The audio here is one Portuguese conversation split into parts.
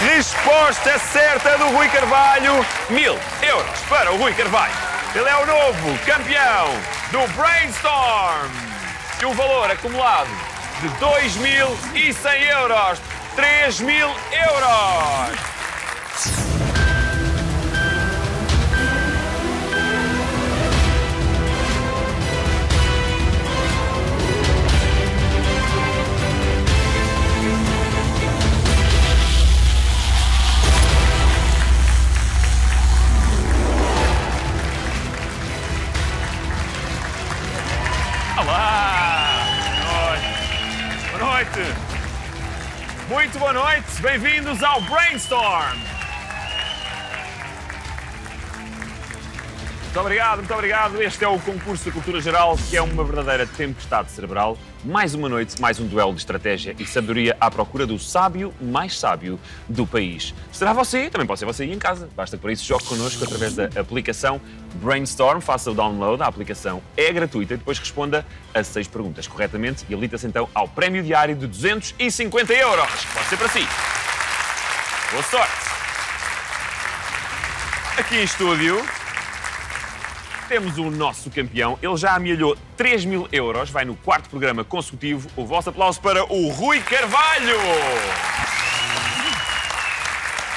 Resposta certa do Rui Carvalho. 1000 euros para o Rui Carvalho. Ele é o novo campeão do Brainstorm. E um valor acumulado de 2100 euros. 3000 euros. Olá! Boa noite! Muito boa noite! Bem-vindos ao Brainstorm! Muito obrigado, muito obrigado. Este é o concurso da cultura geral, que é uma verdadeira tempestade cerebral. Mais uma noite, mais um duelo de estratégia e sabedoria à procura do sábio mais sábio do país. Será você? Também pode ser você aí em casa. Basta que para isso jogue connosco através da aplicação Brainstorm. Faça o download, a aplicação é gratuita e depois responda a 6 perguntas corretamente e habilita-se então ao prémio diário de 250 euros. Pode ser para si. Boa sorte! Aqui em estúdio temos o nosso campeão. Ele já amealhou 3000 euros. Vai no 4º programa consecutivo. O vosso aplauso para o Rui Carvalho.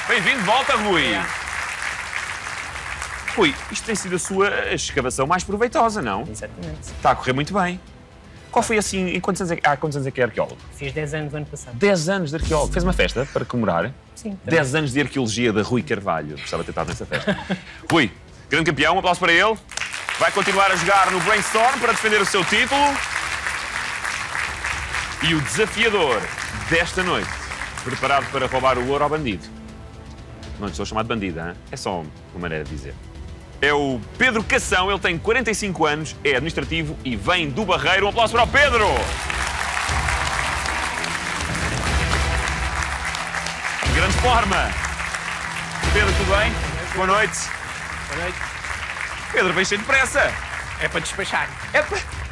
Bem-vindo de volta, Rui. Rui, isto tem sido a sua escavação mais proveitosa, não? Exatamente. Está a correr muito bem. Qual foi assim, há quantos anos é que é arqueólogo? Fiz 10 anos no ano passado. 10 anos de arqueólogo. Fez uma festa para comemorar? Sim. 10 anos de arqueologia da Rui Carvalho. Gostava de ter estado nessa festa. Rui, grande campeão, um aplauso para ele. Vai continuar a jogar no Brainstorm para defender o seu título. E o desafiador desta noite, preparado para roubar o ouro ao bandido. Não lhe estou chamado bandido, hein? É só uma maneira de dizer. É o Pedro Cação, ele tem 45 anos, é administrativo e vem do Barreiro. Um aplauso para o Pedro! Grande forma! Pedro, tudo bem? Boa noite. Boa noite. Pedro, vem cheio de pressa. É para despachar.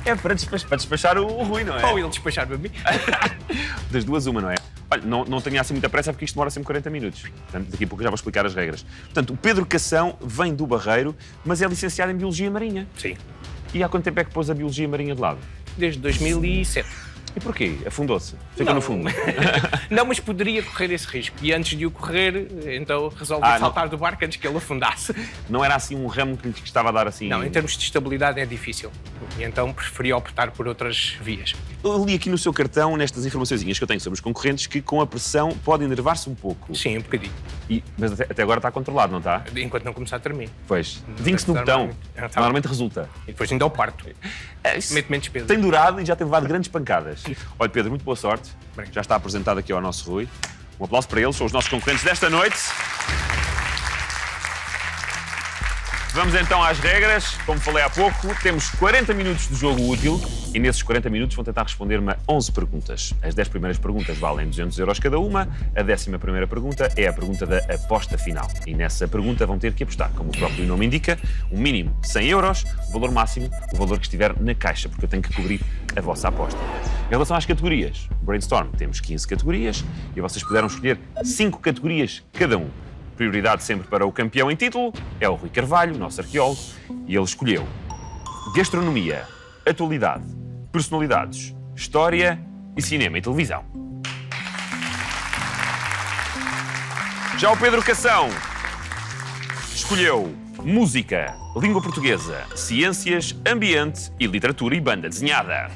É para despachar o Rui, não é? Ou ele despachar-me a mim. Das duas, uma, não é? Olha, não tenha assim muita pressa porque isto demora sempre 40 minutos. Portanto, daqui a pouco eu já vou explicar as regras. Portanto, o Pedro Cação vem do Barreiro, mas é licenciado em Biologia Marinha. Sim. E há quanto tempo é que pôs a Biologia Marinha de lado? Desde 2007. E porquê? Afundou-se? Fica Não. no fundo? Não, mas poderia correr esse risco. E antes de o correr, então resolvi saltar do barco antes que ele afundasse. Não era assim um ramo que lhe estava a dar assim... Não, em termos de estabilidade é difícil. E então preferi optar por outras vias. Eu li aqui no seu cartão, nestas informaçõezinhas que eu tenho sobre os concorrentes, que com a pressão pode enervar-se um pouco. Sim, um bocadinho. Mas até agora está controlado, não está? Enquanto não começar a tremer. Pois. Vingue-se no botão. Normalmente resulta. E depois ainda ao parto. Mete menos peso. Tem durado e já tem levado grandes pancadas. Olha, Pedro, muito boa sorte. Obrigado. Já está apresentado aqui ao nosso Rui. Um aplauso para eles, são os nossos concorrentes desta noite. Vamos então às regras. Como falei há pouco, temos 40 minutos de jogo útil e nesses 40 minutos vão tentar responder-me a 11 perguntas. As 10 primeiras perguntas valem 200 euros cada uma. A 11ª pergunta é a pergunta da aposta final. E nessa pergunta vão ter que apostar, como o próprio nome indica, o mínimo 100 euros, o valor máximo, o valor que estiver na caixa, porque eu tenho que cobrir a vossa aposta. Em relação às categorias, Brainstorm temos 15 categorias e vocês puderam escolher 5 categorias cada um. Prioridade sempre para o campeão em título, é o Rui Carvalho, nosso arqueólogo, e ele escolheu gastronomia, atualidade, personalidades, história e cinema e televisão. Já o Pedro Cação escolheu música, língua portuguesa, ciências, ambiente e literatura e banda desenhada.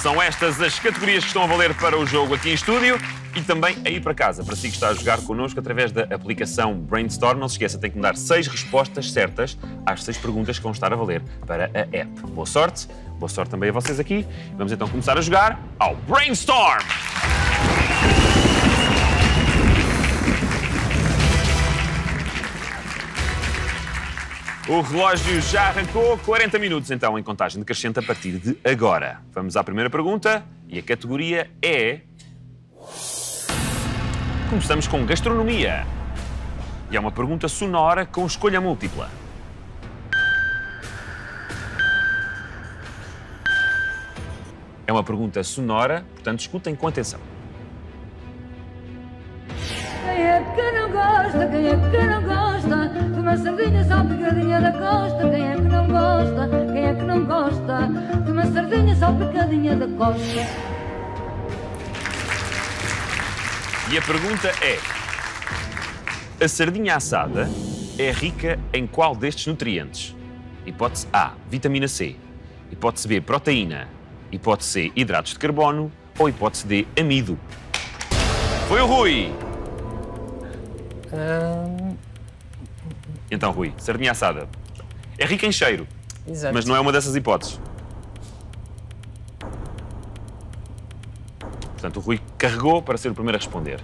São estas as categorias que estão a valer para o jogo aqui em estúdio e também aí para casa, para si que está a jogar connosco através da aplicação Brainstorm. Não se esqueça, tem que me dar 6 respostas certas às 6 perguntas que vão estar a valer para a app. Boa sorte também a vocês aqui. Vamos então começar a jogar ao Brainstorm! O relógio já arrancou, 40 minutos então em contagem decrescente a partir de agora. Vamos à primeira pergunta e a categoria é... Começamos com gastronomia. E é uma pergunta sonora com escolha múltipla. É uma pergunta sonora, portanto escutem com atenção. gosta, quem é que não gosta de uma sardinha salpicadinha da costa? Quem é que não gosta, quem é que não gosta de uma sardinha salpicadinha da costa? E a pergunta é: a sardinha assada é rica em qual destes nutrientes? Hipótese A, vitamina C. Hipótese B, proteína. Hipótese C, hidratos de carbono. Ou hipótese D, amido. Foi o Rui. Então, Rui, sardinha assada é rica em cheiro, Exato. mas não é uma dessas hipóteses. Portanto, o Rui carregou para ser o primeiro a responder.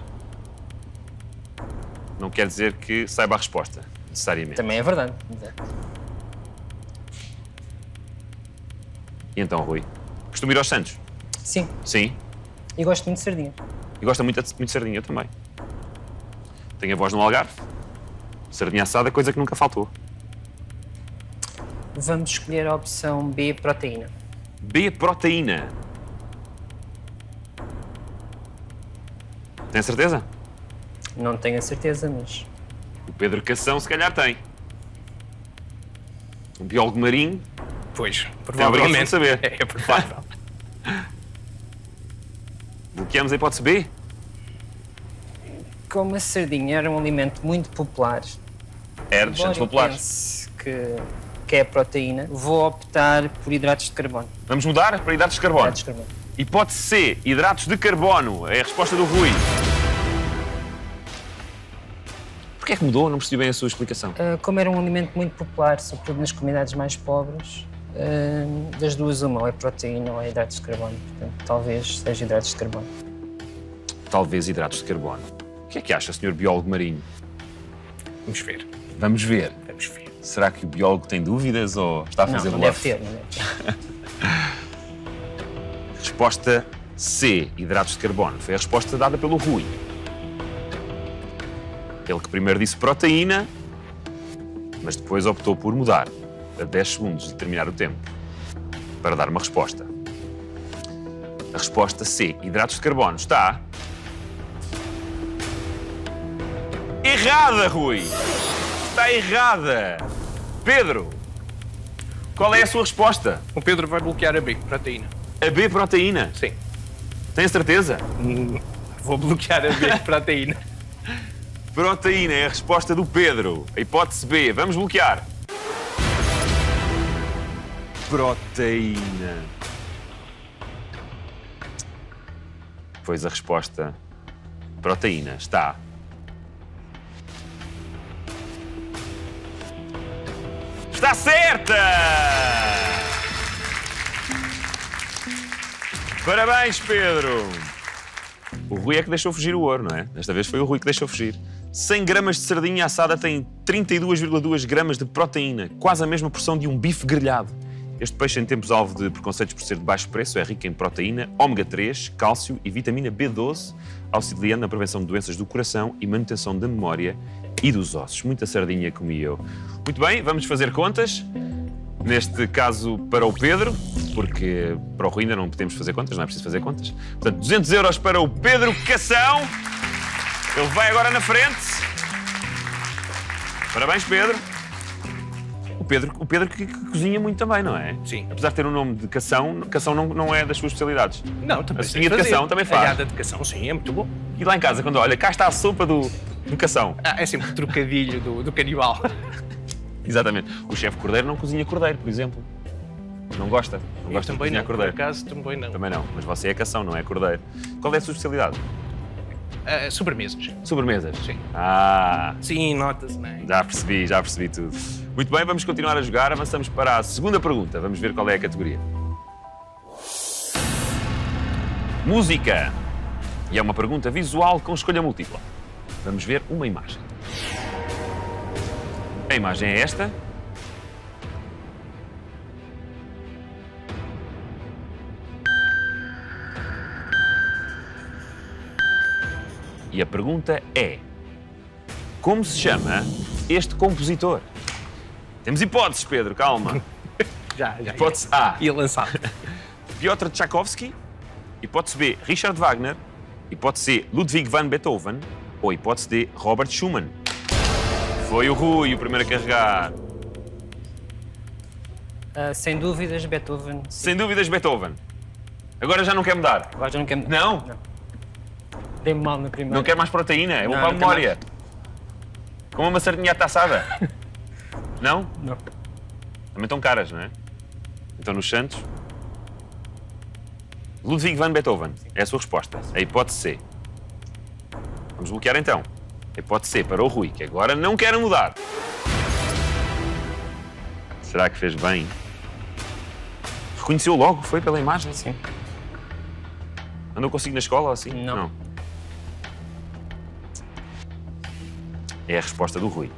Não quer dizer que saiba a resposta, necessariamente. Também é verdade. E então, Rui, costuma ir aos Santos? Sim. Sim. E gosto muito de sardinha. E gosta muito de sardinha, eu também. Tenho avós no Algarve. Sardinha assada, coisa que nunca faltou. Vamos escolher a opção B, proteína. B, proteína. Tem certeza? Não tenho a certeza, mas... O Pedro Cação se calhar tem. Um biólogo marinho. Pois, Tem a obrigação de provavelmente. saber. É provável. Bloqueamos a hipótese B? Como a sardinha era um alimento muito popular, Era dos Santos embora eu Populares. pense que é proteína, vou optar por hidratos de carbono. Vamos mudar para hidratos de carbono. Hidratos de carbono. Hipótese C, hidratos de carbono. É a resposta do Rui. Porquê é que mudou? Não percebi bem a sua explicação. Como era um alimento muito popular, sobretudo nas comunidades mais pobres, das duas uma, ou é proteína ou é hidratos de carbono. Portanto, talvez seja hidratos de carbono. Talvez hidratos de carbono. O que é que acha, Sr. Biólogo Marinho? Vamos ver. Vamos ver. Vamos ver. Será que o biólogo tem dúvidas ou está a fazer Não bluff? deve ter, não deve ter. Resposta C, hidratos de carbono. Foi a resposta dada pelo Rui. Ele que primeiro disse proteína, mas depois optou por mudar a 10 segundos de terminar o tempo para dar uma resposta. A resposta C, hidratos de carbono, está... errada, Rui! Está errada! Pedro, qual é a sua resposta? O Pedro vai bloquear a B, proteína. A B, proteína. Sim. Tem a certeza? Vou bloquear a B, proteína. Proteína é a resposta do Pedro. A hipótese B. Vamos bloquear. Proteína. Pois a resposta proteína está... está certa! Parabéns, Pedro! O Rui é que deixou fugir o ouro, não é? Desta vez foi o Rui que deixou fugir. 100 gramas de sardinha assada tem 32,2 gramas de proteína, quase a mesma porção de um bife grelhado. Este peixe, em tempos alvo de preconceitos por ser de baixo preço, é rico em proteína, ômega 3, cálcio e vitamina B12, auxiliando na prevenção de doenças do coração e manutenção da memória e dos ossos. Muita sardinha comi eu. Muito bem, vamos fazer contas. Neste caso, para o Pedro, porque para o Rui ainda não podemos fazer contas, não é preciso fazer contas. Portanto, 200 euros para o Pedro Cação. Ele vai agora na frente. Parabéns, Pedro. O Pedro que cozinha muito também, não é? Sim. Apesar de ter o nome de Cação, Cação não é das suas especialidades. Não, também A sei sardinha de fazer. Cação também faz. A gada de Cação, sim, é muito bom. E lá em casa, quando olha, cá está a sopa do Cação. É sempre o trocadilho do canibal. Exatamente. O chefe Cordeiro não cozinha cordeiro, por exemplo. Não gosta. Não gosta de Também cozinhar não, por cordeiro. acaso também não. Também não. Mas você é Cação, não é cordeiro. Qual é a sua especialidade? Sobremesas. Sobremesas? Sim. Ah, Sim, nota-se, não é? já percebi tudo. Muito bem, vamos continuar a jogar. Avançamos para a segunda pergunta. Vamos ver qual é a categoria. Música. E é uma pergunta visual com escolha múltipla. Vamos ver uma imagem. A imagem é esta. E a pergunta é: como se chama este compositor? Temos hipóteses, Pedro, calma. Já. Hipótese A, Ia lançar. Piotr Tchaikovsky. Hipótese B, Richard Wagner. Hipótese C, Ludwig van Beethoven. ou hipótese D, Robert Schumann? Foi o Rui o primeiro a carregar. Sem dúvidas, Beethoven. Sim. Sem dúvidas, Beethoven. Agora já não quer mudar? Agora já não quero... Não? Dei-me mal na primeira. Não quer mais proteína? É bom Não, para a não quero memória. Como uma sardinha assada. Não? Não. Também estão caras, não é? Então nos Santos. Ludwig van Beethoven é a sua resposta. A hipótese C. Vamos bloquear então. A hipótese C para o Rui, que agora não quer mudar. Será que fez bem? Reconheceu logo? Foi pela imagem? Sim. Andou consigo na escola ou assim? Não. É a resposta do Rui.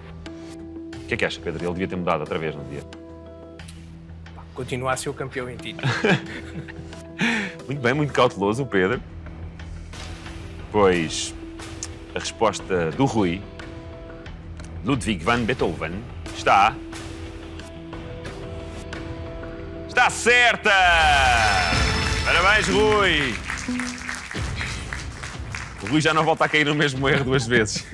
O que é que acha, Pedro? Ele devia ter mudado outra vez, não devia? Continua a ser o campeão em título. Muito bem, muito cauteloso o Pedro. Pois a resposta do Rui, Ludwig van Beethoven, está certa! Parabéns, Rui! O Rui já não volta a cair no mesmo erro duas vezes.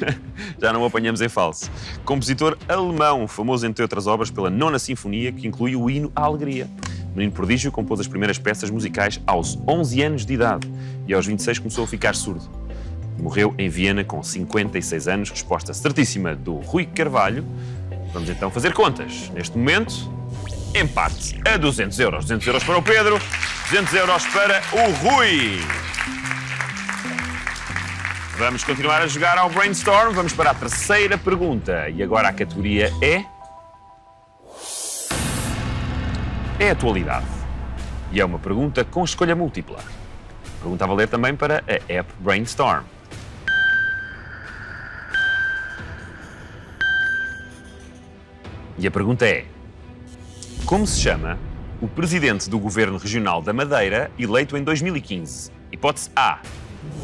Já não o apanhamos em falso. Compositor alemão, famoso entre outras obras pela Nona Sinfonia, que inclui o hino à alegria. Menino prodígio, compôs as primeiras peças musicais aos 11 anos de idade e aos 26 começou a ficar surdo. Morreu em Viena com 56 anos, resposta certíssima do Rui Carvalho. Vamos então fazer contas. Neste momento, empate a 200 euros. 200 euros para o Pedro, 200 euros para o Rui. Vamos continuar a jogar ao Brainstorm. Vamos para a terceira pergunta. E agora a categoria é atualidade. E é uma pergunta com escolha múltipla. Pergunta a valer também para a app Brainstorm. E a pergunta é: como se chama o presidente do Governo Regional da Madeira eleito em 2015? Hipótese A,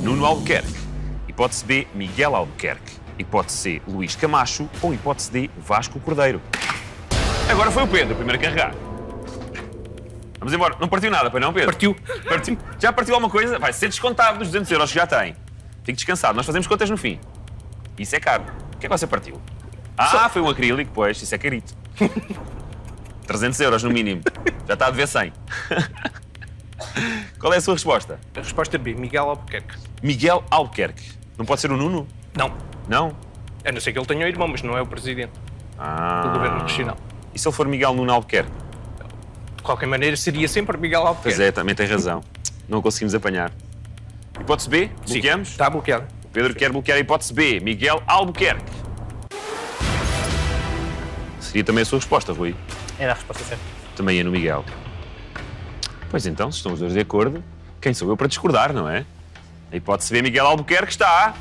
Nuno Albuquerque. Hipótese B, Miguel Albuquerque. Hipótese C, Luís Camacho. Ou hipótese D, Vasco Cordeiro. Agora foi o Pedro, o primeiro a carregar. Vamos embora. Não partiu nada, pois não, Pedro? Partiu. Já partiu alguma coisa? Vai ser descontado dos 200 euros que já tem. Fique descansado. Nós fazemos contas no fim. Isso é caro. O que é que você partiu? Foi um acrílico, pois. Isso é carito. 300 euros no mínimo. Já está a dever 100. Qual é a sua resposta? A resposta B, Miguel Albuquerque. Miguel Albuquerque. Não pode ser o Nuno? Não. Não? A não ser que ele tenha um irmão, mas não é o presidente do Governo Regional. E se ele for Miguel Nuno Albuquerque? De qualquer maneira, seria sempre Miguel Albuquerque. Pois é, também tem razão. Não conseguimos apanhar. Hipótese B? Bloqueamos? Sim, está bloqueado. O Pedro quer bloquear a hipótese B. Miguel Albuquerque. Seria também a sua resposta, Rui? Era a resposta certa. Também é no Miguel. Pois então, se estão os dois de acordo, quem sou eu para discordar, não é? A hipótese B, Miguel Albuquerque, está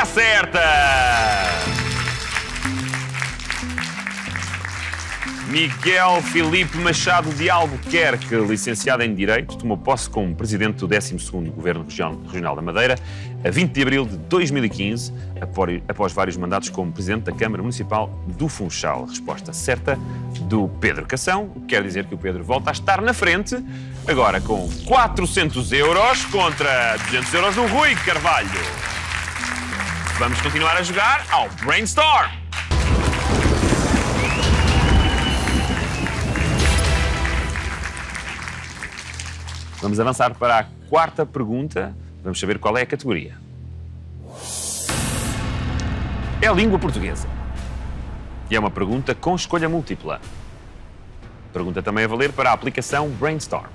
certa! Miguel Filipe Machado de Albuquerque, licenciado em Direito, tomou posse como presidente do 12º Governo Regional da Madeira a 20 de abril de 2015, após vários mandatos como presidente da Câmara Municipal do Funchal. Resposta certa do Pedro Cação, o que quer dizer que o Pedro volta a estar na frente, agora com 400 euros contra 200 euros do Rui Carvalho. Vamos continuar a jogar ao Brainstorm. Vamos avançar para a quarta pergunta. Vamos saber qual é a categoria. É a língua portuguesa. E é uma pergunta com escolha múltipla. Pergunta também a valer para a aplicação Brainstorm.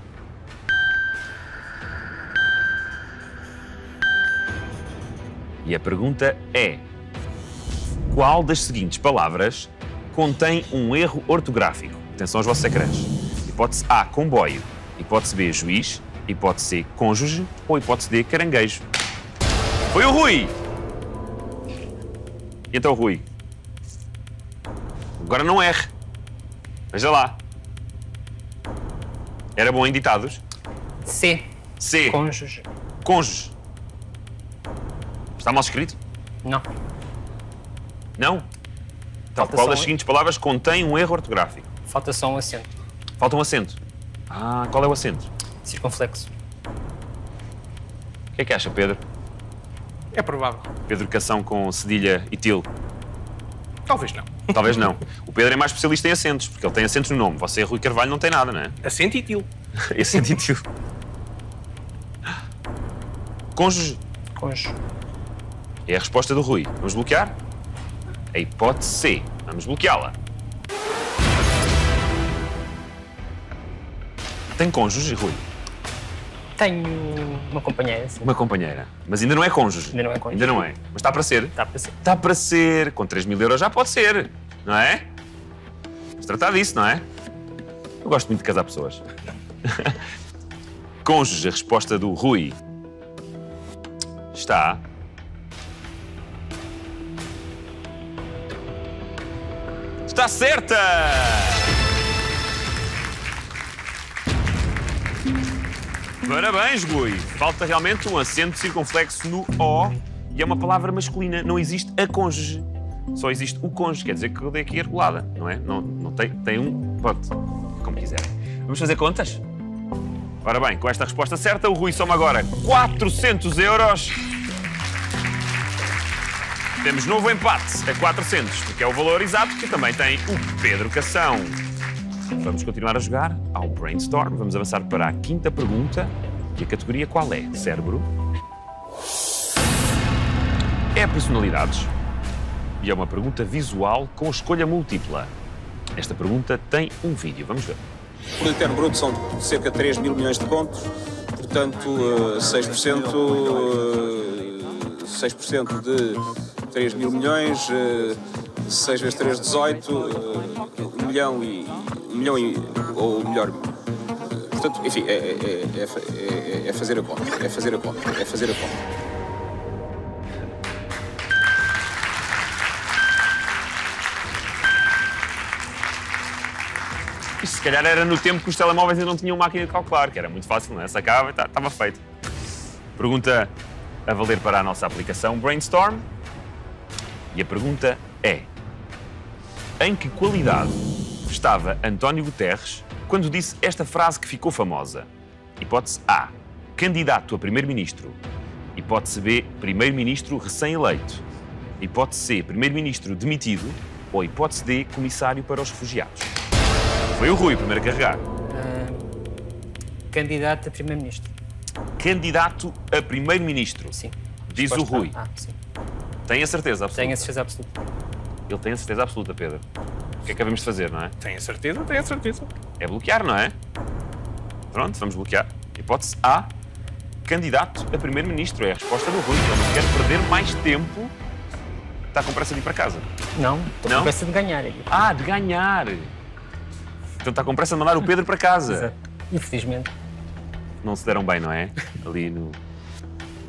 E a pergunta é: qual das seguintes palavras contém um erro ortográfico? Atenção aos vossos ecrãs. Hipótese A, comboio. Hipótese B, juiz. Hipótese C, cônjuge. Ou hipótese D, caranguejo. Foi o Rui! E então, Rui? Agora não erre. Veja lá. Era bom em ditados? C. C. Cônjuge. Cônjuge. Está mal escrito? Não. Não? Então, qual das seguintes palavras contém um erro ortográfico? Falta só um acento. Falta um acento. Qual é o acento? Circunflexo. O que é que acha, Pedro? É provável. Pedro Cação com cedilha e til? Talvez não. Talvez não. O Pedro é mais especialista em acentos, porque ele tem acentos no nome. Você, Rui Carvalho, não tem nada, não é? Acento e til. Acento e til. Cônjuge. Cônjuge. É a resposta do Rui. Vamos bloquear? A hipótese C. Vamos bloqueá-la. Tem cônjuge, Rui? Tenho uma companheira, sim. Uma companheira. Mas ainda não é cônjuge. Ainda não é cônjuge. Ainda não é. Mas está para ser. Está para ser. Está para ser. Com 3.000 euros já pode ser. Não é? Vamos tratar disso, não é? Eu gosto muito de casar pessoas. Cônjuge, a resposta do Rui está... Está certa! Parabéns, Rui. Falta realmente um acento circunflexo no O e é uma palavra masculina. Não existe a cônjuge. Só existe o cônjuge. Quer dizer que eu dei aqui a regulada, não é? Não tem um... Pode, como quiserem. Vamos fazer contas? Ora bem, com esta resposta certa, o Rui soma agora 400 euros. Temos novo empate a 400, que é o valor exato que também tem o Pedro Cação. Vamos continuar a jogar ao Brainstorm. Vamos avançar para a quinta pergunta. E a categoria qual é? Cérebro. É personalidades. E é uma pergunta visual com escolha múltipla. Esta pergunta tem um vídeo. Vamos ver. O produto interno bruto são cerca de 3 mil milhões de contos. Portanto, 6% de 3 mil milhões, 6 vezes 3, 18, 1 milhão ou melhor, portanto, enfim, é fazer a conta, é fazer a conta. Isto se calhar era no tempo que os telemóveis ainda não tinham máquina de calcular, que era muito fácil, não é? Sacava e estava feito. Pergunta a valer para a nossa aplicação Brainstorm. E a pergunta é: em que qualidade estava António Guterres quando disse esta frase que ficou famosa? Hipótese A, candidato a primeiro-ministro. Hipótese B, primeiro-ministro recém-eleito. Hipótese C, primeiro-ministro demitido. Ou hipótese D, comissário para os refugiados. Foi o Rui o primeiro a carregar. Candidato a primeiro-ministro. Candidato a primeiro-ministro. Sim. Diz o Resposta Rui. A. Sim. Tem a certeza absoluta? Tenho a certeza absoluta. Ele tem a certeza absoluta, Pedro. O que é que devemos de fazer, não é? Tenho a certeza, tenho a certeza. É bloquear, não é? Pronto, vamos bloquear. Hipótese A, candidato a primeiro-ministro. É a resposta do Rui. Ele não quer perder mais tempo. Está com pressa de ir para casa. Não, estou com pressa de ganhar. Ah, de ganhar. Então está com pressa de mandar o Pedro para casa. Exato. Infelizmente. Não se deram bem, não é? Ali no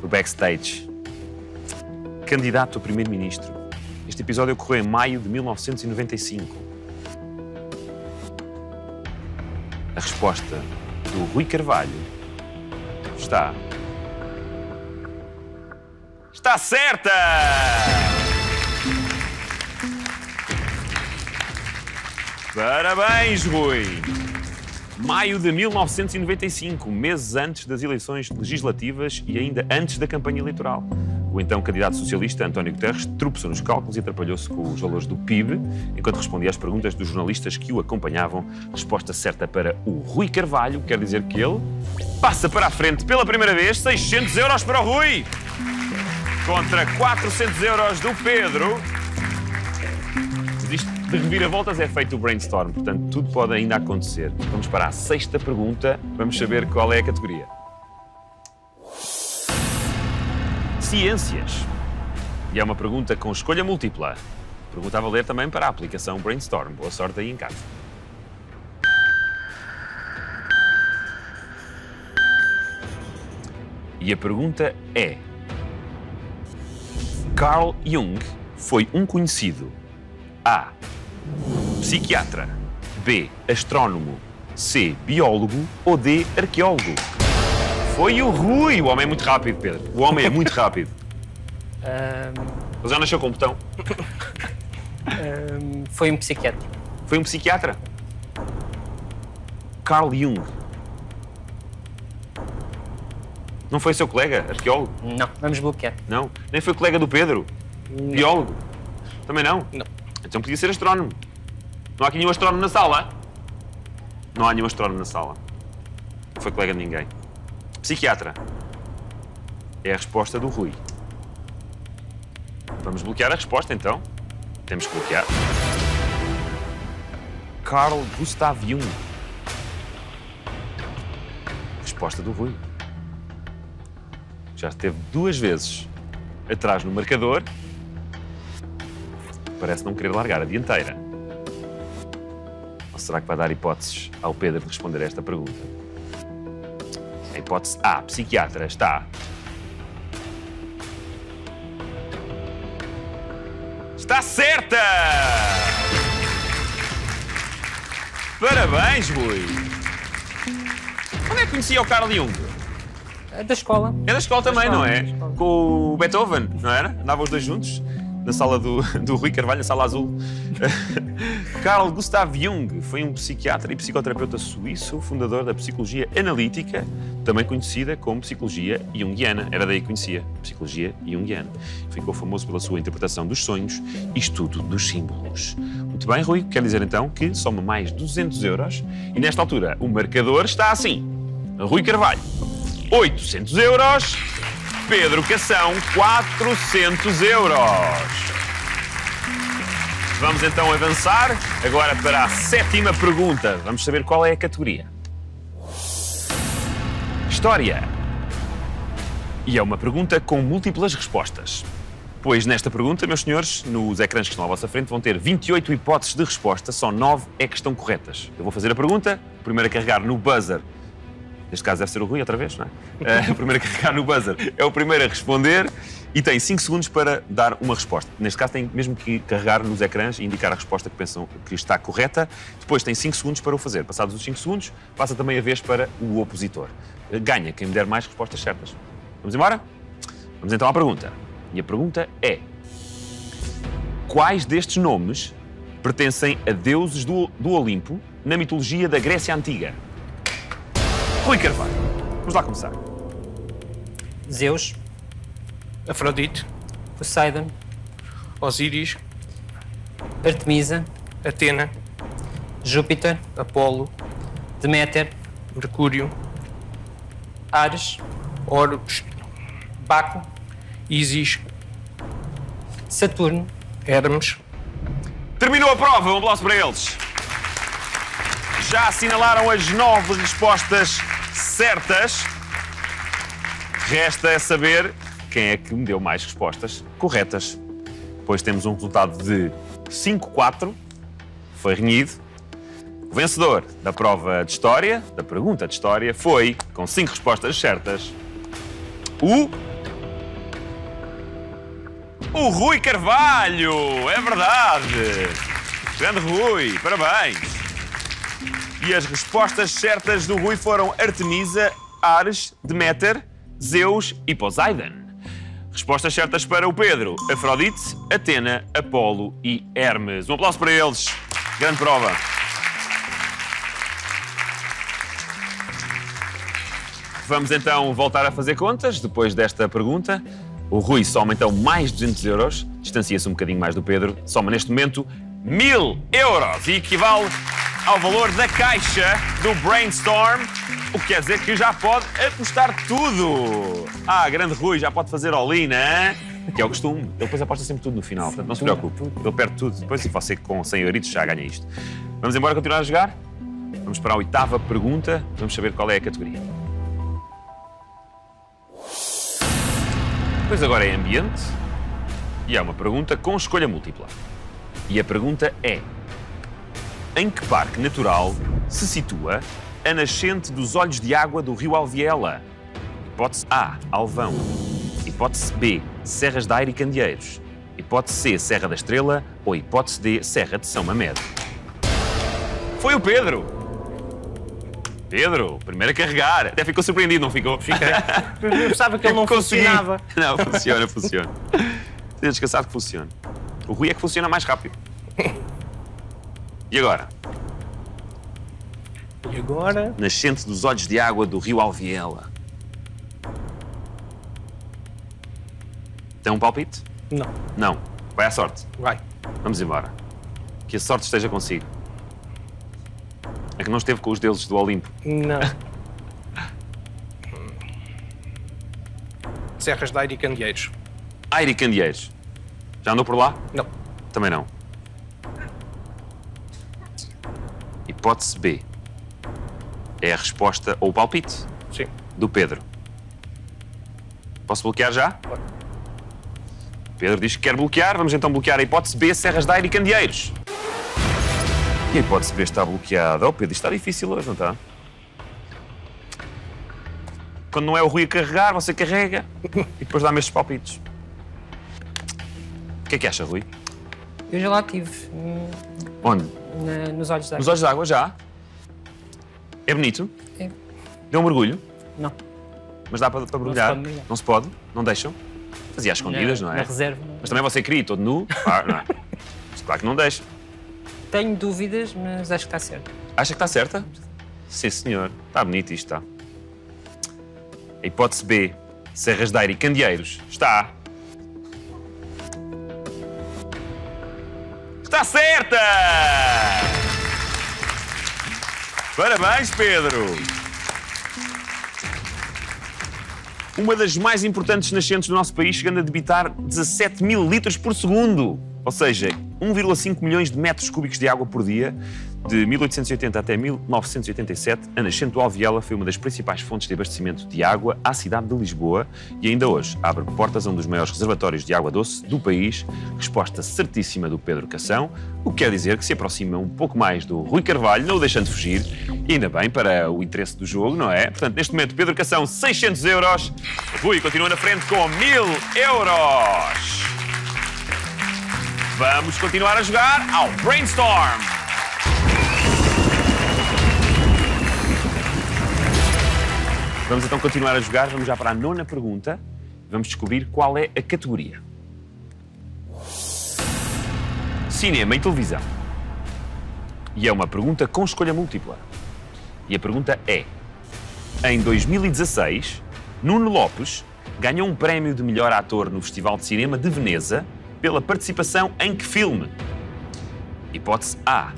backstage. Candidato a primeiro-ministro. Este episódio ocorreu em maio de 1995. A resposta do Rui Carvalho está certa! Parabéns, Rui! Maio de 1995, meses antes das eleições legislativas e ainda antes da campanha eleitoral. O então candidato socialista, António Guterres, tropeçou nos cálculos e atrapalhou-se com os valores do PIB, enquanto respondia às perguntas dos jornalistas que o acompanhavam. Resposta certa para o Rui Carvalho, quer dizer que ele passa para a frente pela primeira vez, 600 euros para o Rui, contra 400 euros do Pedro. Isto de reviravoltas é feito o Brainstorm, portanto tudo pode ainda acontecer. Vamos para a sexta pergunta, vamos saber qual é a categoria. Ciências. E é uma pergunta com escolha múltipla. Pergunta a valer também para a aplicação Brainstorm. Boa sorte aí em casa. E a pergunta é: Carl Jung foi um conhecido A, psiquiatra, B, astrónomo, C, biólogo ou D, arqueólogo? Foi o Rui! O homem é muito rápido, Pedro. O homem é muito rápido. Ele já nasceu com um botão. Foi um psiquiatra. Foi um psiquiatra? Carl Jung. Não foi seu colega, arqueólogo? Não, vamos bloquear. Não. Nem foi colega do Pedro? Biólogo? Também não? Não. Então podia ser astrónomo. Não há aqui nenhum astrónomo na sala? Não há nenhum astrónomo na sala. Não foi colega de ninguém. Psiquiatra. É a resposta do Rui. Vamos bloquear a resposta, então. Temos que bloquear. Carl Gustav Jung. Resposta do Rui. Já esteve 2 vezes atrás no marcador. Parece não querer largar a dianteira. Ou será que vai dar hipóteses ao Pedro de responder a esta pergunta? A hipótese A, psiquiatra, está. Está certa! Parabéns, Rui! Onde é que conhecia o Carl Jung? É da escola. É da escola também, não é? Da escola. Com o Beethoven, não era? Andavam os dois juntos? Na sala do Rui Carvalho, na sala azul. Carl Gustav Jung foi um psiquiatra e psicoterapeuta suíço, fundador da psicologia analítica, também conhecida como psicologia junguiana. Era daí que conhecia, psicologia junguiana. Ficou famoso pela sua interpretação dos sonhos e estudo dos símbolos. Muito bem, Rui, quer dizer então que soma mais 200 euros e nesta altura o marcador está assim. Rui Carvalho, 800 euros. Pedro Cação, 400 euros. Vamos então avançar agora para a 7ª pergunta. Vamos saber qual é a categoria. História. E é uma pergunta com múltiplas respostas. Pois nesta pergunta, meus senhores, nos ecrãs que estão à vossa frente vão ter 28 hipóteses de resposta, só 9 é que estão corretas. Eu vou fazer a pergunta, o primeiro a carregar no buzzer. Neste caso deve ser o Rui outra vez, não é? O primeiro a carregar no buzzer é o primeiro a responder e tem 5 segundos para dar uma resposta. Neste caso tem mesmo que carregar nos ecrãs e indicar a resposta que pensam que está correta. Depois tem 5 segundos para o fazer. Passados os 5 segundos, passa também a vez para o opositor. Ganha quem me der mais respostas certas. Vamos embora? Vamos então à pergunta. E a pergunta é: quais destes nomes pertencem a deuses do Olimpo na mitologia da Grécia Antiga? Rui Carvalho, vamos lá começar. Zeus, Afrodite, Poseidon, Osíris, Artemisa, Atena, Júpiter, Apolo, Deméter, Mercúrio, Ares, Horus, Baco, Ísis, Saturno. Hermes. Terminou a prova, um aplauso para eles. Já assinalaram as 9 respostas certas. Resta saber quem é que me deu mais respostas corretas. Pois temos um resultado de 5-4. Foi renhido. O vencedor da prova de história, da pergunta de história, foi, com 5 respostas certas, o Rui Carvalho. É verdade. Grande Rui, parabéns. E as respostas certas do Rui foram Artemisa, Ares, Deméter, Zeus e Poseidon. Respostas certas para o Pedro: Afrodite, Atena, Apolo e Hermes. Um aplauso para eles. Grande prova. Vamos então voltar a fazer contas depois desta pergunta. O Rui soma então mais 200 euros, distancia-se um bocadinho mais do Pedro, soma neste momento 1000 euros e equivale ao valor da caixa do Brainstorm, o que quer dizer que já pode apostar tudo. Grande Rui, já pode fazer all-in, hein? Que é o costume. Ele depois aposta sempre tudo no final, portanto não se preocupe. Ele perde tudo, depois se você com 100 euritos já ganha isto. Vamos embora continuar a jogar? Vamos para a 8ª pergunta, vamos saber qual é a categoria. Pois agora é ambiente e é uma pergunta com escolha múltipla. E a pergunta é: em que parque natural se situa a nascente dos olhos de água do rio Alviela? Hipótese A, Alvão. Hipótese B, Serras da Aire e Candeeiros. Hipótese C, Serra da Estrela. Ou hipótese D, Serra de São Mamed. Foi o Pedro. Pedro, primeiro a carregar. Até ficou surpreendido, não ficou? Fiquei. Eu pensava que ele não funcionava. Não, funciona, funciona. Esteja descansado que funciona. O Rui é que funciona mais rápido. E agora? E agora? Nascente dos olhos de água do rio Alviela. Tem um palpite? Não. Não. Vai à sorte. Vai. Vamos embora. Que a sorte esteja consigo. É que não esteve com os deuses do Olimpo. Não. Serras de Aire e Candeeiros. Aire e Candeeiros. Já andou por lá? Não. Também não. Hipótese B. É a resposta ou o palpite Sim. do Pedro. Posso bloquear já? Pode. Pedro diz que quer bloquear. Vamos então bloquear a hipótese B, Serras de Aire e Candeeiros. E a hipótese B está bloqueada. Oh, Pedro, isto está difícil hoje, não está? Quando não é o Rui a carregar, você carrega e depois dá-me estes palpites. O que é que acha, Rui? Eu já lá tive. Onde? Nos Olhos d'Água. Nos Olhos d'Água, já? É bonito? É. Deu um mergulho? Não. Mas dá para mergulhar? Não se pode mergulhar. Não se pode? Não deixam? Fazia às escondidas, não é? Na reserva. Mas também você queria ir todo nu? Claro, não é? Claro que não deixa. Tenho dúvidas, mas acho que está certo. Acha que está certa? Sim, senhor. Está bonito isto, está. A hipótese B, Serras de Aire e Candeeiros, está... Está certa! Parabéns, Pedro! Uma das mais importantes nascentes do nosso país, chegando a debitar 17 mil litros por segundo. Ou seja, 1,5 milhões de metros cúbicos de água por dia. De 1880 até 1987, a nascente do Alviela foi uma das principais fontes de abastecimento de água à cidade de Lisboa e ainda hoje abre portas a um dos maiores reservatórios de água doce do país. Resposta certíssima do Pedro Cação, o que quer dizer que se aproxima um pouco mais do Rui Carvalho, não o deixando fugir, e ainda bem para o interesse do jogo, não é? Portanto, neste momento, Pedro Cação, 600 euros. Rui continua na frente com 1000 euros. Vamos continuar a jogar ao Brainstorm. Vamos então continuar a jogar, vamos já para a 9ª pergunta. Vamos descobrir qual é a categoria. Cinema e televisão. E é uma pergunta com escolha múltipla. E a pergunta é: em 2016, Nuno Lopes ganhou um prémio de melhor ator no Festival de Cinema de Veneza pela participação em que filme? Hipótese A,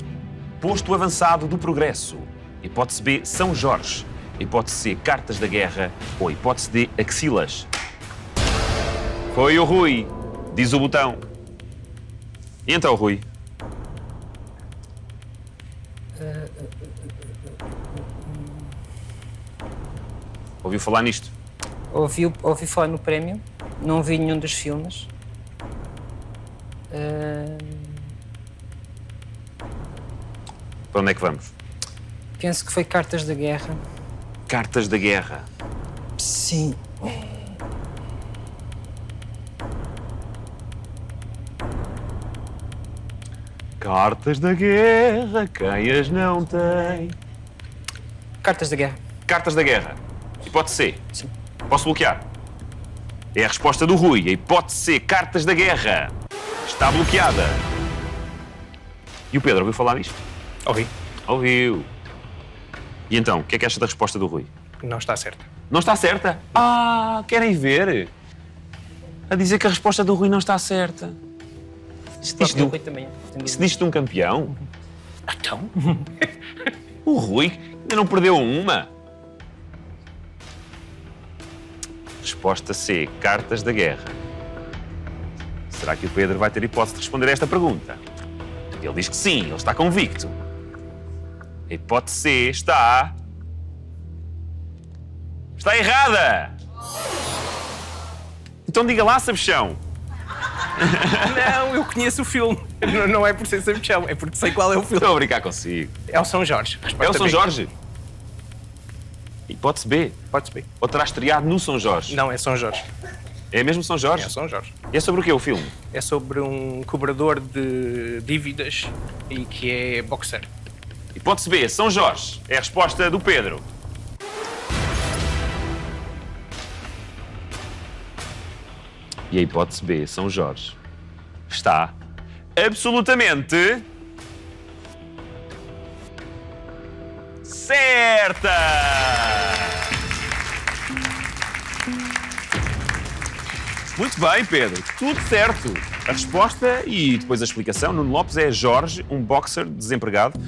Posto Avançado do Progresso. Hipótese B, São Jorge. Hipótese C, Cartas da Guerra. Ou hipótese D, Axilas. Foi o Rui, diz o botão. E então, Rui? Ouviu falar nisto? Ouvi falar no prémio, não vi nenhum dos filmes. Para onde é que vamos? Penso que foi Cartas da Guerra. Cartas da Guerra. Sim. Cartas da Guerra, quem as não tem? Cartas da Guerra. Cartas da Guerra. Hipótese C. Sim. Posso bloquear? É a resposta do Rui. A hipótese C, Cartas da Guerra. Está bloqueada. E o Pedro, ouviu falar disto? Ouvi. Ouviu. E então, o que é que acha da resposta do Rui? Não está certa. Não está certa? Ah, querem ver? A dizer que a resposta do Rui não está certa. Isso diz de um campeão? Então? O Rui ainda não perdeu uma. Resposta C, Cartas da Guerra. Será que o Pedro vai ter hipótese de responder a esta pergunta? Ele diz que sim, ele está convicto. A hipótese C está errada! Então diga lá, sabichão. Não, eu conheço o filme. Não é por ser sabichão, é porque sei qual é o filme. Estou a brincar consigo. É o São Jorge. É o São Jorge? Hipótese B. Pode ser. Ou terá estreado no São Jorge? Não, é São Jorge. É mesmo São Jorge? É São Jorge. E é sobre o quê o filme? É sobre um cobrador de dívidas e que é boxer. Hipótese B, São Jorge. É a resposta do Pedro. E a hipótese B, São Jorge, está absolutamente certa! Muito bem, Pedro. Tudo certo. A resposta e depois a explicação. Nuno Lopes é Jorge, um boxer desempregado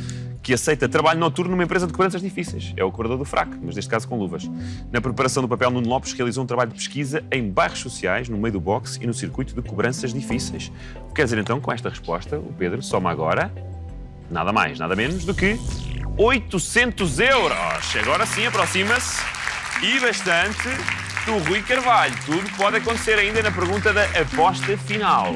que aceita trabalho noturno numa empresa de cobranças difíceis. É o cobrador do fraco, mas neste caso com luvas. Na preparação do papel, Nuno Lopes realizou um trabalho de pesquisa em bairros sociais, no meio do boxe e no circuito de cobranças difíceis. O que quer dizer então, com esta resposta, o Pedro soma agora nada mais, nada menos do que 800 euros. Agora sim, aproxima-se e bastante do Rui Carvalho. Tudo pode acontecer ainda na pergunta da aposta final.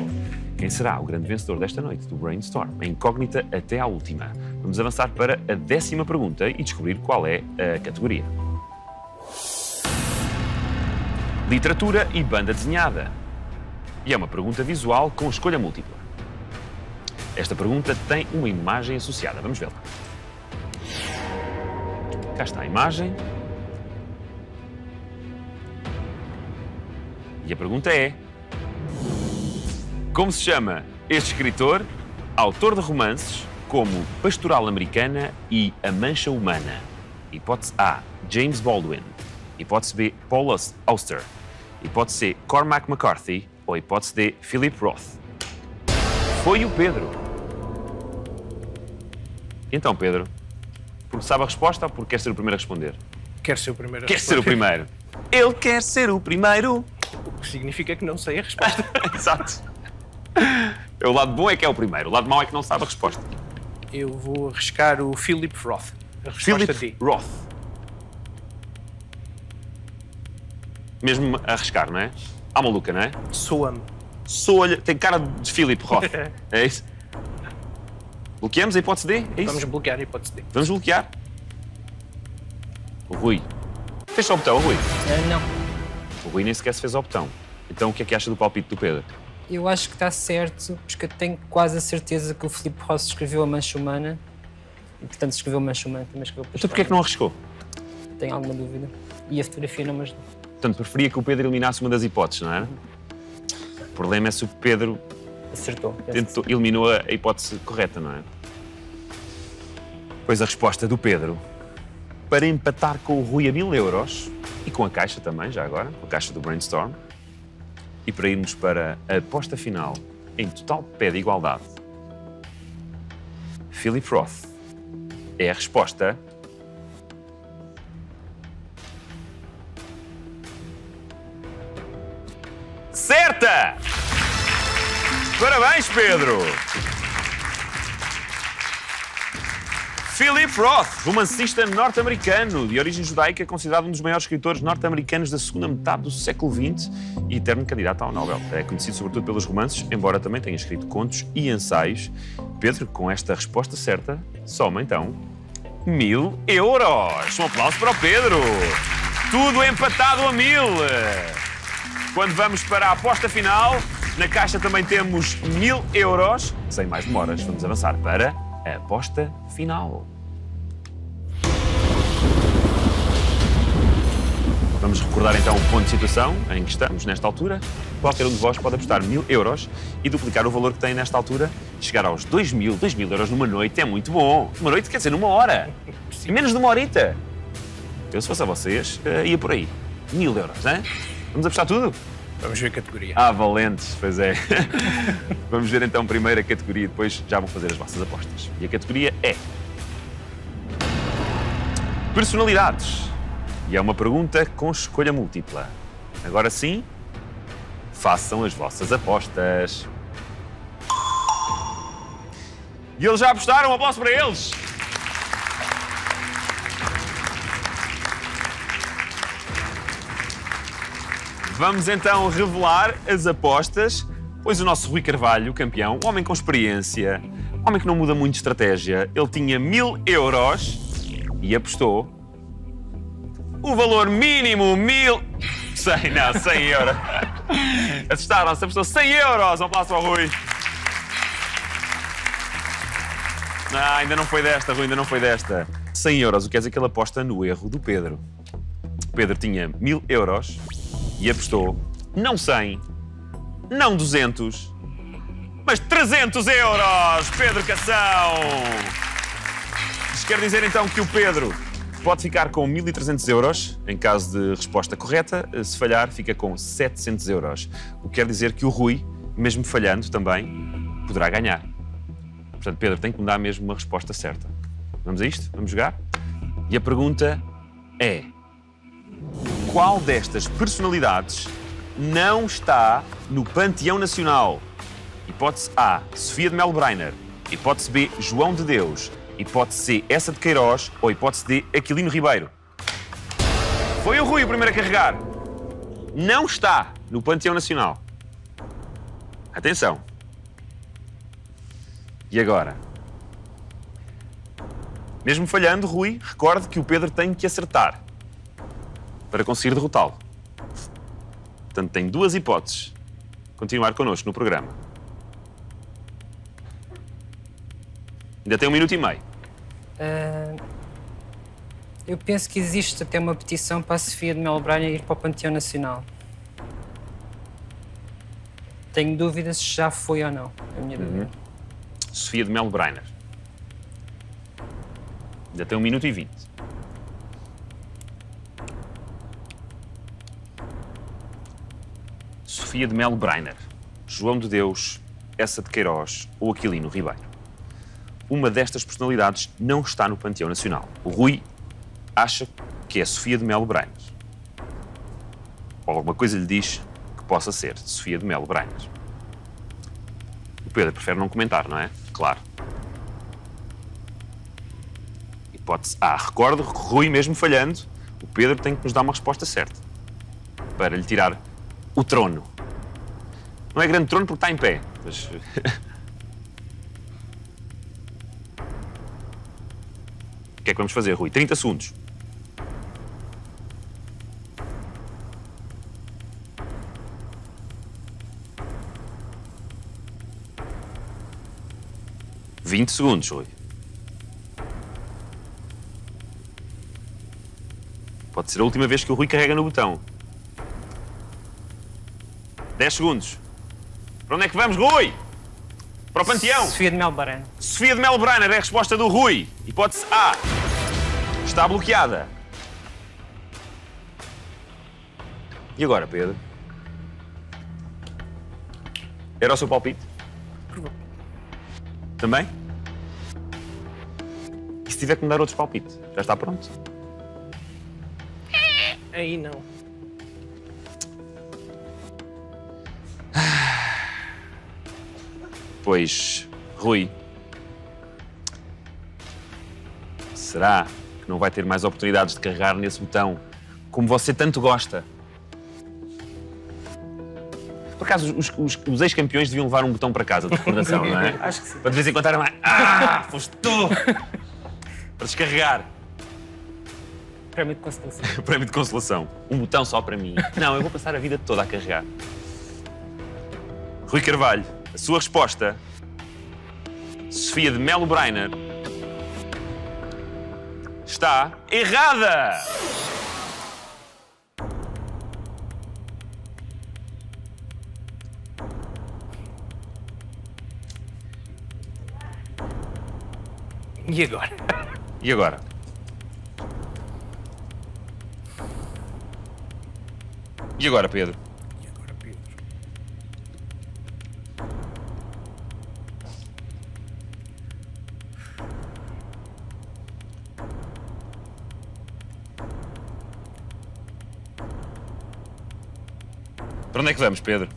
Quem será o grande vencedor desta noite do Brainstorm? A incógnita até à última. Vamos avançar para a 10ª pergunta e descobrir qual é a categoria. Literatura e banda desenhada. E é uma pergunta visual com escolha múltipla. Esta pergunta tem uma imagem associada. Vamos vê-la. Cá está a imagem. E a pergunta é: como se chama este escritor, autor de romances como Pastoral Americana e A Mancha Humana? Hipótese A, James Baldwin. Hipótese B, Paul Auster. Hipótese C, Cormac McCarthy. Ou hipótese D, Philip Roth. Foi o Pedro. Então, Pedro, porque sabe a resposta ou porque quer ser o primeiro a responder? Quer ser o primeiro a Quer ser o primeiro. Ele quer ser o primeiro. O que significa que não sei a resposta. Exato. O lado bom é que é o primeiro, o lado mau é que não sabe a resposta. Eu vou arriscar o Philip Roth. A resposta Philip D. Roth. Mesmo a arriscar, não é? À maluca, não é? Soa-me. Soa-lhe, tem cara de Philip Roth. É isso? Bloqueamos a hipótese D? É isso? Vamos bloquear a hipótese D. Vamos bloquear? O Rui. Fez só o botão, o Rui? Não. O Rui nem sequer se fez ao botão. Então o que é que acha do palpite do Pedro? Eu acho que está certo, porque eu tenho quase a certeza que o Philip Roth escreveu A Mancha Humana e, portanto, escreveu A Mancha Humana, também escreveu. Então porquê é que não arriscou? Tenho alguma dúvida. E a fotografia não me ajudou. Portanto, preferia que o Pedro eliminasse uma das hipóteses, não era? O problema é se o Pedro Acertou. eliminou a hipótese correta, não é? Pois a resposta do Pedro, para empatar com o Rui a 1000 euros, e com a caixa também, já agora, com a caixa do Brainstorm, e para irmos para a aposta final em total pé de igualdade, Philip Roth é a resposta certa! Parabéns, Pedro! Philip Roth, romancista norte-americano de origem judaica, considerado um dos maiores escritores norte-americanos da segunda metade do século XX e eterno candidato ao Nobel. É conhecido sobretudo pelos romances, embora também tenha escrito contos e ensaios. Pedro, com esta resposta certa, soma então 1000 euros. Um aplauso para o Pedro. Tudo empatado a 1000. Quando vamos para a aposta final, na caixa também temos 1000 euros. Sem mais demoras, vamos avançar para a aposta final. Vamos recordar então o ponto de situação em que estamos nesta altura. Qualquer um de vós pode apostar 1000 euros e duplicar o valor que tem nesta altura. Chegar aos 2000 euros numa noite é muito bom. Uma noite quer dizer numa hora. E menos de uma horita. Eu, se fosse a vocês, ia por aí. 1000 euros, não é? Vamos apostar tudo? Vamos ver a categoria. Ah, valentes, pois é. Vamos ver então primeiro a categoria e depois já vão fazer as vossas apostas. E a categoria é personalidades. E é uma pergunta com escolha múltipla. Agora sim, façam as vossas apostas. E eles já apostaram, um aplauso para eles. Vamos então revelar as apostas, pois o nosso Rui Carvalho, campeão, um homem com experiência, um homem que não muda muito de estratégia, ele tinha 1000 euros e apostou o valor mínimo, 100 euros. Assustaram-se, apostou 100 euros. Um aplauso para o Rui. Ainda não foi desta, Rui, ainda não foi desta. 100 euros, o que quer dizer que ele aposta no erro do Pedro. O Pedro tinha 1000 euros e apostou não 100, não 200, mas 300 euros, Pedro Cação! Isto quer dizer então que o Pedro Pode ficar com 1.300 euros em caso de resposta correta. Se falhar, fica com 700 euros. O que quer dizer que o Rui, mesmo falhando também, poderá ganhar. Portanto, Pedro, tem que me dar mesmo uma resposta certa. Vamos a isto? Vamos jogar? E a pergunta é: qual destas personalidades não está no Panteão Nacional? Hipótese A, Sofia de Melo Brainer. Hipótese B, João de Deus. Hipótese C, Essa de Queiroz. Ou hipótese D, Aquilino Ribeiro. Foi o Rui o primeiro a carregar. Não está no Panteão Nacional. Atenção. E agora? Mesmo falhando, Rui, recorde que o Pedro tem que acertar para conseguir derrotá-lo. Portanto, tem duas hipóteses. Continuar connosco no programa. Ainda tem 1 minuto e meio. Eu penso que existe até uma petição para a Sofia de Melo Brainer ir para o Panteão Nacional. Tenho dúvidas se já foi ou não, a minha dúvida. Sofia de Melo Brainer. Ainda tem 1 minuto e 20. Sofia de Melo Brainer, João de Deus, Essa de Queiroz ou Aquilino Ribeiro. Uma destas personalidades não está no Panteão Nacional. O Rui acha que é Sofia de Melo Brainer. Ou alguma coisa lhe diz que possa ser Sofia de Melo Brainer. O Pedro prefere não comentar, não é? Claro. Hipótese A. Recordo que Rui, mesmo falhando, o Pedro tem que nos dar uma resposta certa para lhe tirar o trono. Não é grande trono porque está em pé, mas... O que é que vamos fazer, Rui? 30 segundos. (20 segundos, Rui. Pode ser a última vez que o Rui carrega no botão. 10 segundos. Para onde é que vamos, Rui? Para o Panteão. Sofia de Melo Brainer. Sofia de Melo Brainer é a resposta do Rui. Hipótese A. Está bloqueada. E agora, Pedro? Era o seu palpite? Também? E se tiver que me dar outros palpites? Já está pronto? Aí não. Pois, Rui, será que não vai ter mais oportunidades de carregar nesse botão como você tanto gosta? Por acaso, os ex-campeões deviam levar um botão para casa de recordação, não é? Acho que sim. Para de vez em quando estar mais... Ah, foste tu! Para descarregar. Prémio de consolação. Prémio de consolação. Um botão só para mim. Não, eu vou passar a vida toda a carregar. Rui Carvalho, a sua resposta, Sofia de Melo Brainer, está errada! E agora? E agora? E agora, Pedro? E agora, Pedro? Para onde é que vamos, Pedro?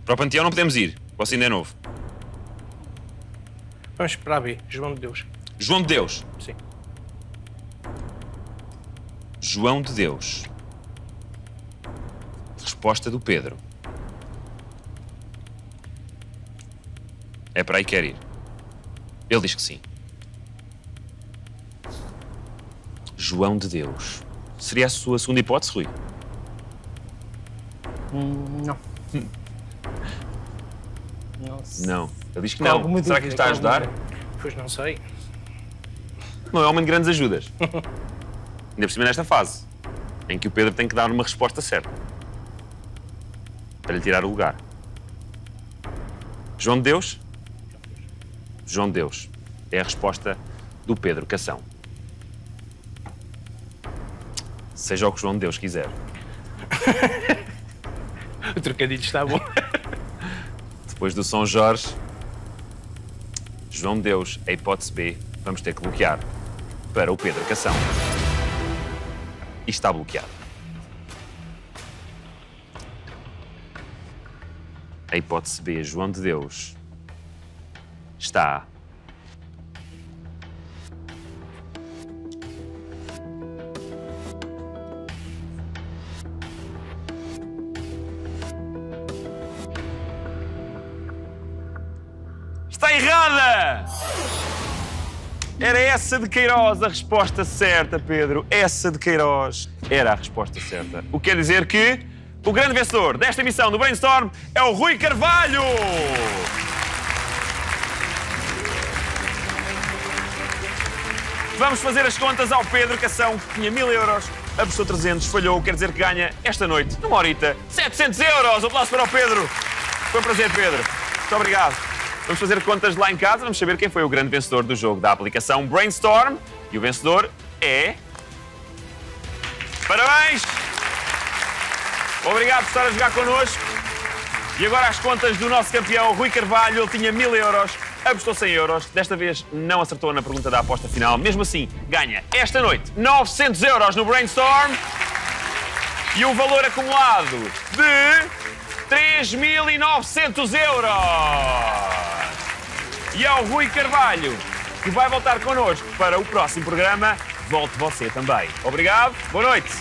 Para o Panteão não podemos ir. Você ainda é novo. Vamos para a B. João de Deus. João de Deus. Sim. João de Deus. Resposta do Pedro. É para aí que quer ir. Ele diz que sim. João de Deus. Seria a sua segunda hipótese, Rui? Não. Não sei. Não. Ele diz que Com não. alguma Será que lhe está a dúvida, ajudar? Pois não sei. Não é homem de grandes ajudas. Ainda por cima nesta fase, em que o Pedro tem que dar uma resposta certa para lhe tirar o lugar. João de Deus? João de Deus. É a resposta do Pedro Cação. Seja o que João de Deus quiser. O trocadilho está bom. Depois do São Jorge, João de Deus, a hipótese B, vamos ter que bloquear para o Pedro Cação. E está bloqueado. A hipótese B, João de Deus, está... Está errada! Era essa de Queiroz a resposta certa, Pedro. Essa de Queiroz era a resposta certa. O que quer dizer que o grande vencedor desta emissão do Brainstorm é o Rui Carvalho! Vamos fazer as contas ao Pedro Cação, que tinha 1000 euros, apostou 300, falhou, quer dizer que ganha esta noite, numa horita, 700 euros! Um aplauso para o Pedro! Foi um prazer, Pedro. Muito obrigado. Vamos fazer contas lá em casa, vamos saber quem foi o grande vencedor do jogo da aplicação Brainstorm. E o vencedor é... Parabéns! Obrigado por estar a jogar connosco. E agora as contas do nosso campeão, Rui Carvalho. Ele tinha 1000 euros, apostou 100 euros. Desta vez não acertou na pergunta da aposta final. Mesmo assim, ganha esta noite 900 euros no Brainstorm. E um valor acumulado de 3.900 euros. E ao Rui Carvalho, que vai voltar connosco para o próximo programa. Volte você também. Obrigado, boa noite.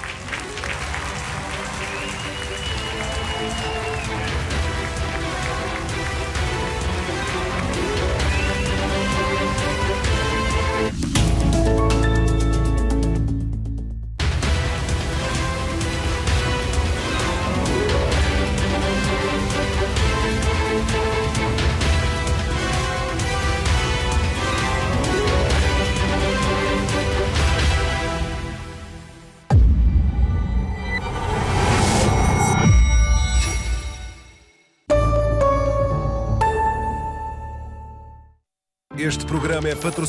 Este programa é patrocinado